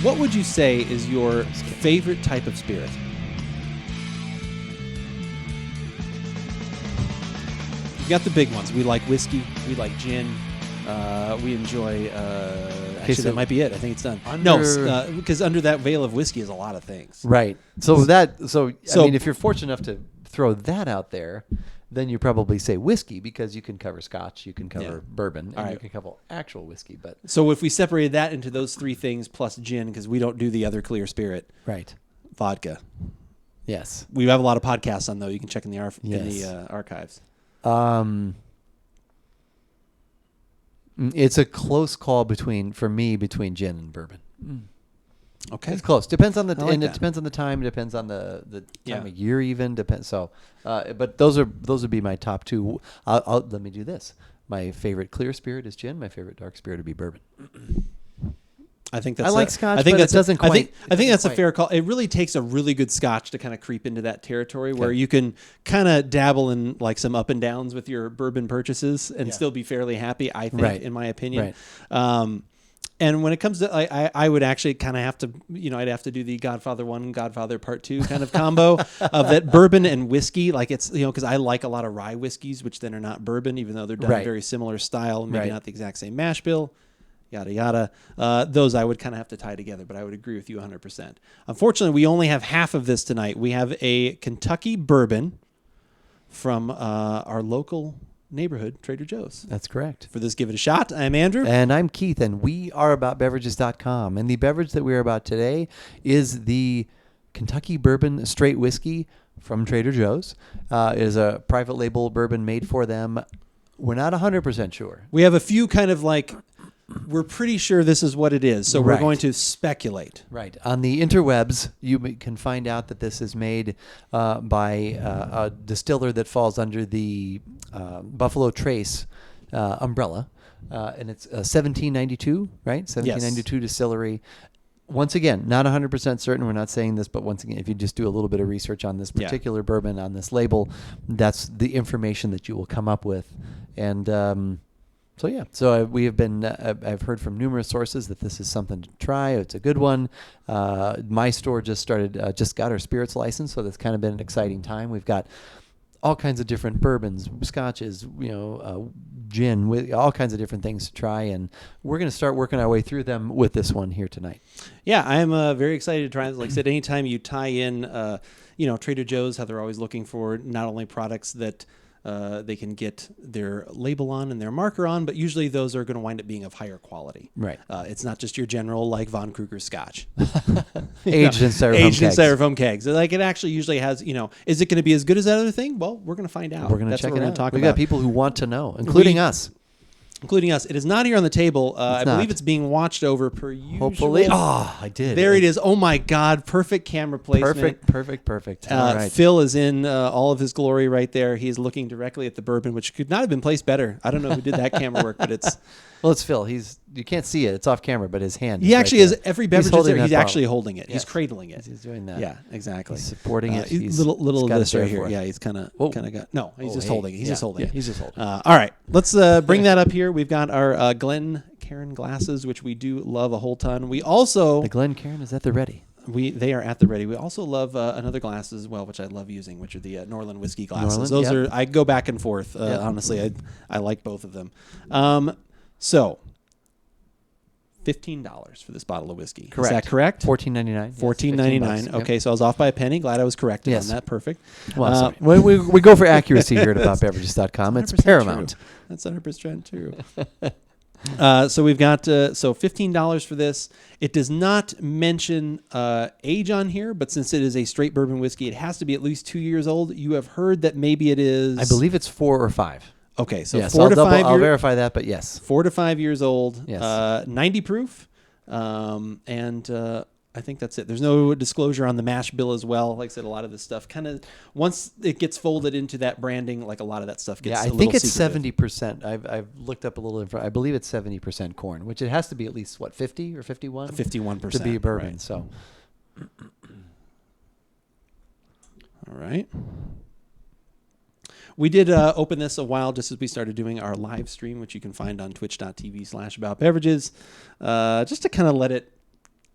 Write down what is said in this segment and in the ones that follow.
What would you say is your favorite type of spirit? We've got the big ones. We like whiskey. We like gin. We enjoy... actually, that might be it. I think it's done. Because under that veil of whiskey is a lot of things. Right. So I mean, if you're fortunate enough to throw that out there, then you probably say whiskey because you can cover Scotch, you can cover bourbon, and you can cover actual whiskey. But so if we separated that into those three things plus gin, because we don't do the other clear spirit, right? Vodka. Yes. We have a lot of podcasts on though. You can check in the archives. It's a close call between gin and bourbon. Okay, it's close. Depends on it depends on the time. Depends on the time of year. Even depends. So, but those would be my top two. Let me do this. My favorite clear spirit is gin. My favorite dark spirit would be bourbon. I think that's. I like Scotch. I think that doesn't quite. I think that's a fair call. It really takes a really good Scotch to kind of creep into that territory where you can kind of dabble in like some up and downs with your bourbon purchases and still be fairly happy. I think, in my opinion. Right. And when it comes to, I would actually kind of have to, I'd have to do the Godfather 1, Godfather Part 2 kind of combo of that bourbon and whiskey. Like it's, because I like a lot of rye whiskeys, which then are not bourbon, even though they're done very similar style, maybe not the exact same mash bill. Yada, yada. Those I would kind of have to tie together, but I would agree with you 100%. Unfortunately, we only have half of this tonight. We have a Kentucky bourbon from our local neighborhood, Trader Joe's. That's correct. For this Give It a Shot, I'm Andrew. And I'm Keith, and we are AboutBeverages.com. And the beverage that we're about today is the Kentucky Bourbon Straight Whiskey from Trader Joe's. It is a private label bourbon made for them. We're not 100% sure. We have a few kind of like... We're pretty sure this is what it is, so we're going to speculate. Right. On the interwebs, you can find out that this is made by a distiller that falls under the Buffalo Trace umbrella, and it's 1792, right? 1792 distillery. Once again, not 100% certain. We're not saying this, but once again, if you just do a little bit of research on this particular bourbon, on this label, that's the information that you will come up with. And... So we have been. I've heard from numerous sources that this is something to try. It's a good one. My store just got our spirits license, so that's kind of been an exciting time. We've got all kinds of different bourbons, scotches, gin, with all kinds of different things to try, and we're going to start working our way through them with this one here tonight. Yeah, I am very excited to try it. Like I said, anytime you tie in, Trader Joe's, how they're always looking for not only products that. They can get their label on and their marker on, but usually those are going to wind up being of higher quality. Right. It's not just your general like Von Kruger Scotch. Aged in styrofoam kegs. Like it actually usually has, is it going to be as good as that other thing? Well, we're going to find out. We're going to check it out. We've got people who want to know, including us. It is not here on the table. I believe it's being watched over per usual. Hopefully. Oh, I did. There it is. Oh, my God. Perfect camera placement. Perfect. All right. Phil is in all of his glory right there. He is looking directly at the bourbon, which could not have been placed better. I don't know who did that camera work, but it's... Well, it's Phil. You can't see it. It's off camera, but his hand. He actually is every beverage is there. He's actually holding it. Yes. He's cradling it. He's doing that. Yeah, exactly. He's supporting it. He's little of this right here. Yeah, he's kind of got. No, he's just holding it. He's just holding it. He's just holding. All right, let's bring that up here. We've got our Glencairn glasses, which we do love a whole ton. We also the Glencairn is at the ready. They are at the ready. We also love another glass as well, which I love using, which are the Norland whiskey glasses. Those are I go back and forth. Honestly, I like both of them. So. $15 for this bottle of whiskey. Correct. Is that correct? $14.99. $14.99. Okay, so I was off by a penny. Glad I was corrected on that. Perfect. Well, we go for accuracy here at AboutBeverages.com. It's paramount. True. That's 100% true. So we've got $15 for this. It does not mention age on here, but since it is a straight bourbon whiskey, it has to be at least 2 years old. You have heard that maybe it is... I believe it's 4 or 5. Okay, so yes, 4 to 5 years. I'll verify that, but yes. 4 to 5 years old, yes. 90 proof, and I think that's it. There's no disclosure on the mash bill as well. Like I said, a lot of this stuff kind of, once it gets folded into that branding, like a lot of that stuff gets a little think it's secretive. 70%. I've looked up a little info. I believe it's 70% corn, which it has to be at least, 50 or 51? 51%. To be a bourbon, right. So. All right. We did open this a while just as we started doing our live stream, which you can find on twitch.tv/AboutBeverages, just to kind of let it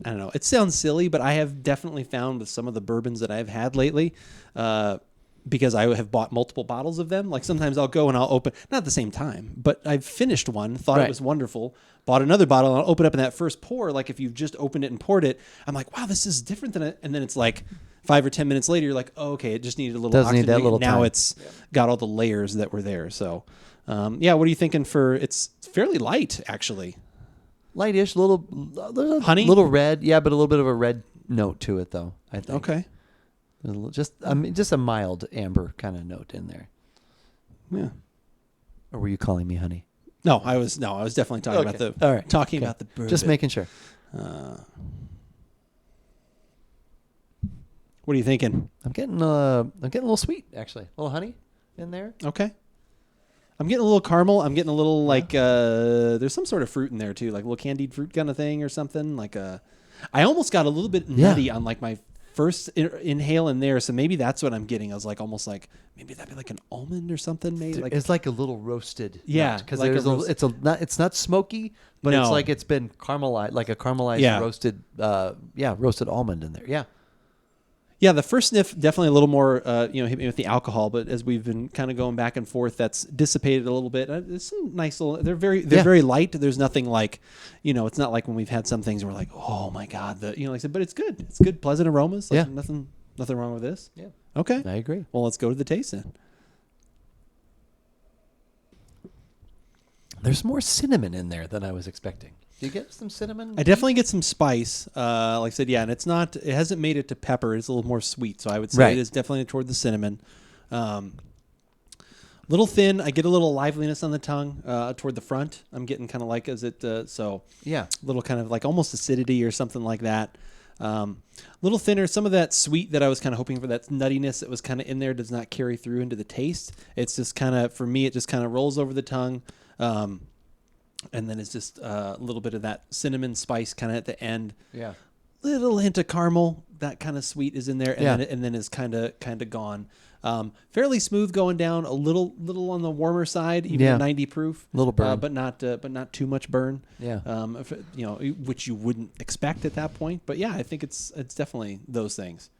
I don't know. It sounds silly, but I have definitely found with some of the bourbons that I've had lately, because I have bought multiple bottles of them. Like sometimes I'll go and I'll open, not at the same time, but I've finished one, thought it was wonderful, bought another bottle, and I'll open up in that first pour. Like if you've just opened it and poured it, I'm like, wow, this is different than it. And then it's like 5 or 10 minutes later, you're like, oh, okay, it just needed a little Doesn't oxygen. need that little now time. it's got all the layers that were there. So, what are you thinking for, it's fairly light actually. Lightish, little Honey? little red, yeah, but a little bit of a red note to it, though. I think. Okay. Just a mild amber kind of note in there. Yeah. Or were you calling me honey? No, I was definitely talking about the bourbon. Just making sure. What are you thinking? I'm getting a little sweet, actually. A little honey in there. Okay. I'm getting a little caramel. I'm getting a little there's some sort of fruit in there too, like a little candied fruit kind of thing or something. I almost got a little bit nutty on like my first inhale in there, so maybe that's what I'm getting. I was like almost like maybe that'd be like an almond or something. Maybe it's like a little roasted. Yeah, because like it's not smoky, but it's like it's been caramelized, like a caramelized roasted roasted almond in there. Yeah. Yeah, the first sniff definitely a little more, hit me with the alcohol. But as we've been kind of going back and forth, that's dissipated a little bit. It's some nice little. They're very light. There's nothing like, it's not like when we've had some things where we're like, oh my god, like I said. But it's good. It's good, pleasant aromas. Like nothing wrong with this. Yeah. Okay. I agree. Well, let's go to the taste then. There's more cinnamon in there than I was expecting. Do you get some cinnamon? I definitely get some spice. Like I said, and it hasn't made it to pepper. It's a little more sweet. So I would say it is definitely toward the cinnamon. Little thin. I get a little liveliness on the tongue toward the front. I'm getting kind of like, little kind of like almost acidity or something like that. Little thinner. Some of that sweet that I was kind of hoping for, that nuttiness that was kind of in there, does not carry through into the taste. It's just kind of, for me, it just kind of rolls over the tongue. And then it's just a little bit of that cinnamon spice kind of at the end. Yeah. Little hint of caramel, that kind of sweet is in there, and then is kind of gone. Fairly smooth going down, a little on the warmer side, even at 90 proof. Little burn, but not too much burn. Yeah. Which you wouldn't expect at that point. But yeah, I think it's definitely those things.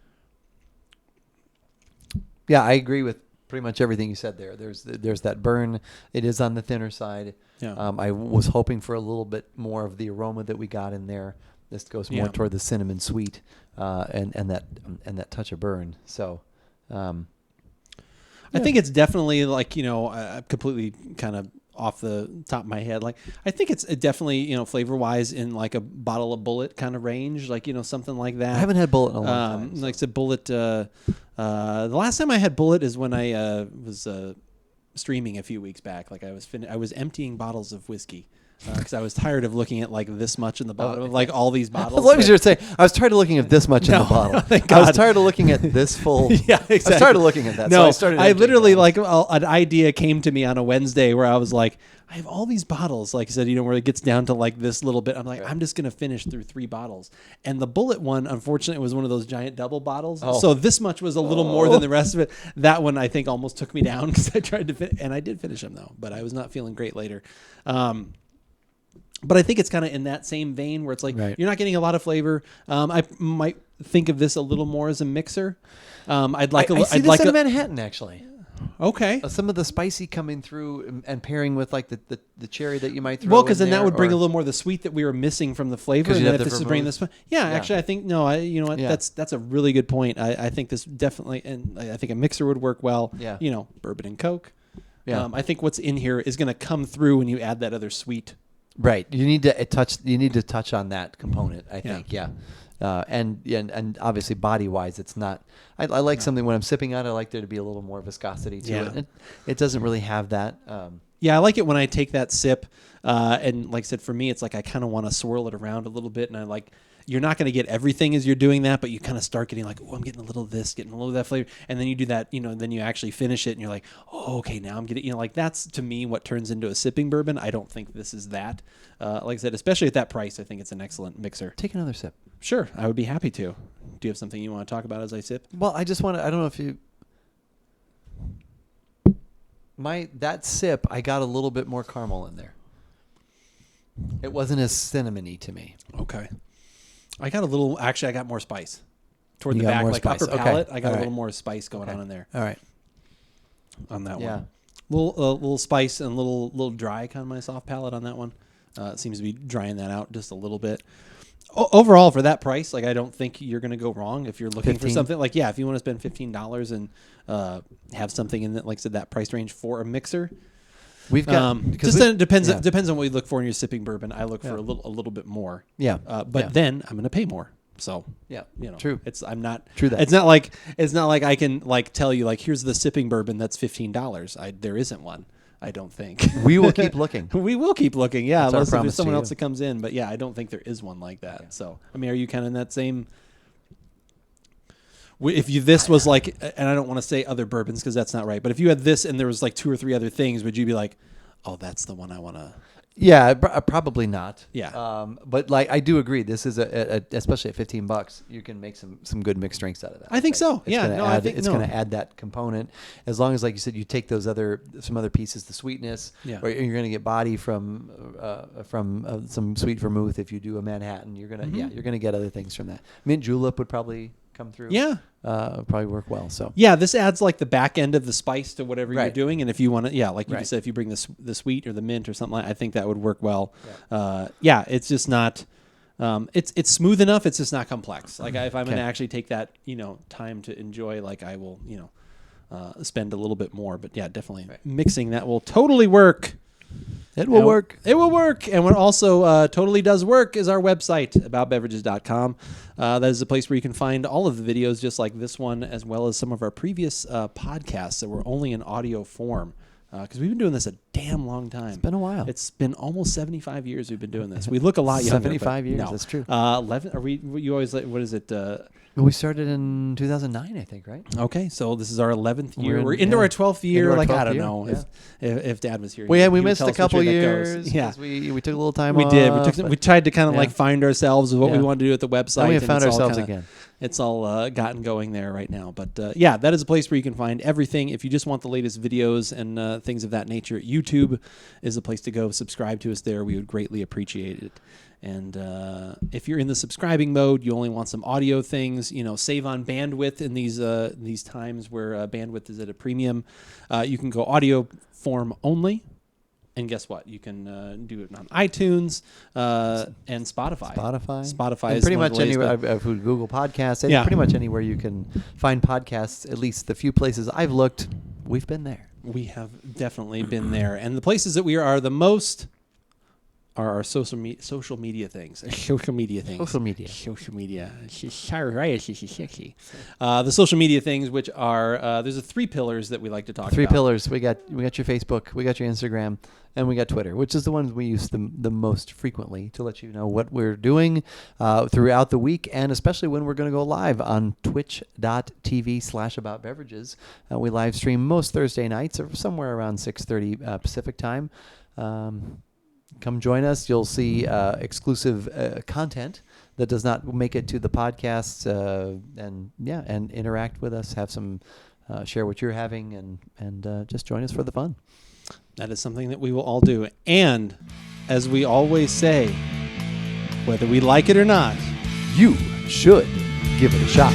Yeah, I agree with pretty much everything you said there. There's that burn. It is on the thinner side. Yeah. I was hoping for a little bit more of the aroma that we got in there. This goes more toward the cinnamon sweet, and that touch of burn. So, I think it's definitely like, completely kind of off the top of my head. Like, I think it's definitely, flavor wise in like a bottle of Bullet kind of range, like, something like that. I haven't had Bullet in a long time. Like I said, Bullet, the last time I had Bullet is when I was streaming a few weeks back. Like I was emptying bottles of whiskey. Because I was tired of looking at like this much in the bottom of like all these bottles. As long as you're saying, I was tired of looking at this much in the bottle. I was tired of looking at this full. Yeah, exactly. I started looking at that. No, so I literally like an idea came to me on a Wednesday where I was like, I have all these bottles. Like I said, where it gets down to like this little bit. I'm like, I'm just gonna finish through 3 bottles. And the Bullet one, unfortunately, was one of those giant double bottles. Oh. So this much was a little more than the rest of it. That one I think almost took me down because I tried to finish, and I did finish them though, but I was not feeling great later. But I think it's kind of in that same vein where it's like you're not getting a lot of flavor. I might think of this a little more as a mixer. I'd like I see this in Manhattan actually. Okay. Some of the spicy coming through and pairing with like the cherry that you might throw. Well, because then that would bring a little more of the sweet that we were missing from the flavor. And then if this is bringing this, actually, I think you know what? Yeah. That's a really good point. I think this definitely, and I think a mixer would work well. Yeah. Bourbon and Coke. Yeah. I think what's in here is going to come through when you add that other sweet. Right. You need to touch on that component, I think. Yeah. And obviously body wise, it's not. I like something when I'm sipping on it. I like there to be a little more viscosity to it. It doesn't really have that. I like it when I take that sip, and like I said, for me, it's like I kind of want to swirl it around a little bit, and I like. You're not going to get everything as you're doing that, but you kind of start getting like, oh, I'm getting a little of this, getting a little of that flavor. And then you do that, then you actually finish it and you're like, oh, okay, now I'm getting, like that's to me what turns into a sipping bourbon. I don't think this is that. Like I said, especially at that price, I think it's an excellent mixer. Take another sip. Sure. I would be happy to. Do you have something you want to talk about as I sip? Well, I just want to, I don't know if you, that sip, I got a little bit more caramel in there. It wasn't as cinnamony to me. Okay. I got a little. Actually, I got more spice toward You the got back, more like spice. upper Okay. palate. I got All a right. little more spice going on in there. All right. On that Yeah. one, little spice and little dry kind of my soft palate on that one. It seems to be drying that out just a little bit. Overall, for that price, like I don't think you're going to go wrong if you're looking 15? for something. Like if you want to spend $15 and have something in that, like I said, that price range for a mixer. We've got just then it depends on what you look for in your sipping bourbon. I look for a little bit more. Yeah. But then I'm going to pay more. So yeah, true. True that. It's not like I can like tell you like here's the sipping bourbon that's $15. There isn't one. I don't think. We will keep looking. We will keep looking. Yeah, That's our unless promise there's someone to else you. that comes in. But yeah, I don't think there is one like that. So I mean, are you kind of in that same? If this was like, and I don't want to say other bourbons because that's not right. But if you had this and there was like 2 or 3 other things, would you be like, oh, that's the one I want to? Yeah, probably not. Yeah. But like I do agree, this is especially at $15, you can make some good mixed drinks out of that. I think so. I think it's going to add that component. As long as, like you said, you take those some other pieces, the sweetness, or you're going to get body from some sweet vermouth. If you do a Manhattan, you're gonna get other things from that. Mint julep would probably come through. Yeah. Probably work well. So yeah, this adds like the back end of the spice to whatever you're Right. doing, and if you want to, like you Right. just said, if you bring the sweet or the mint or something, I think that would work well. Yeah, it's just not. It's smooth enough. It's just not complex. Like if I'm going to actually take that time to enjoy, like I will spend a little bit more. But yeah, definitely mixing that will totally work. it will work. It will work. And what also totally does work is our website, AboutBeverages.com. That is a place where you can find all of the videos just like this one, as well as some of our previous podcasts that were only in audio form. Because we've been doing this a damn long time. It's been a while. It's been almost 75 years we've been doing this. We look a lot younger. 75 years, no. that's true. 11? Are we? You always like, what is it? We started in 2009, I think, right? Okay, so this is our 11th year. We're in- into yeah. our 12th year. Into our Like 12th I don't year, know if Dad was here. We he would missed tell a us which couple way that goes. years. Yeah. 'Cause we took a little time We off. did. We tried to kind of like find ourselves with what we Yeah. wanted to do at the website. And we have found it's all ourselves kinda- again. It's all gotten going there right now. But yeah, that is a place where you can find everything. If you just want the latest videos and things of that nature, YouTube is a place to go. Subscribe to us there. We would greatly appreciate it. And if you're in the subscribing mode, you only want some audio things, save on bandwidth in these times where bandwidth is at a premium. You can go audio form only. And guess what? You can do it on iTunes and Spotify. Spotify and is pretty one of much the ways anywhere. that- Google Podcasts. Yeah. Pretty much anywhere you can find podcasts. At least the few places I've looked, we've been there. We have definitely been there. And the places that we are the most are our social media things. Social media. The social media things, which are there's 3 pillars that we like to talk about. 3 pillars. We got your Facebook, we got your Instagram, and we got Twitter, which is the ones we use the most frequently to let you know what we're doing throughout the week, and especially when we're going to go live on twitch.tv/AboutBeverages. We live stream most Thursday nights, or somewhere around 6:30 Pacific time. Come join us. You'll see exclusive content that does not make it to the podcasts, and interact with us. Have some, share what you're having, and just join us for the fun. That is something that we will all do. And as we always say, whether we like it or not, You should give it a shot.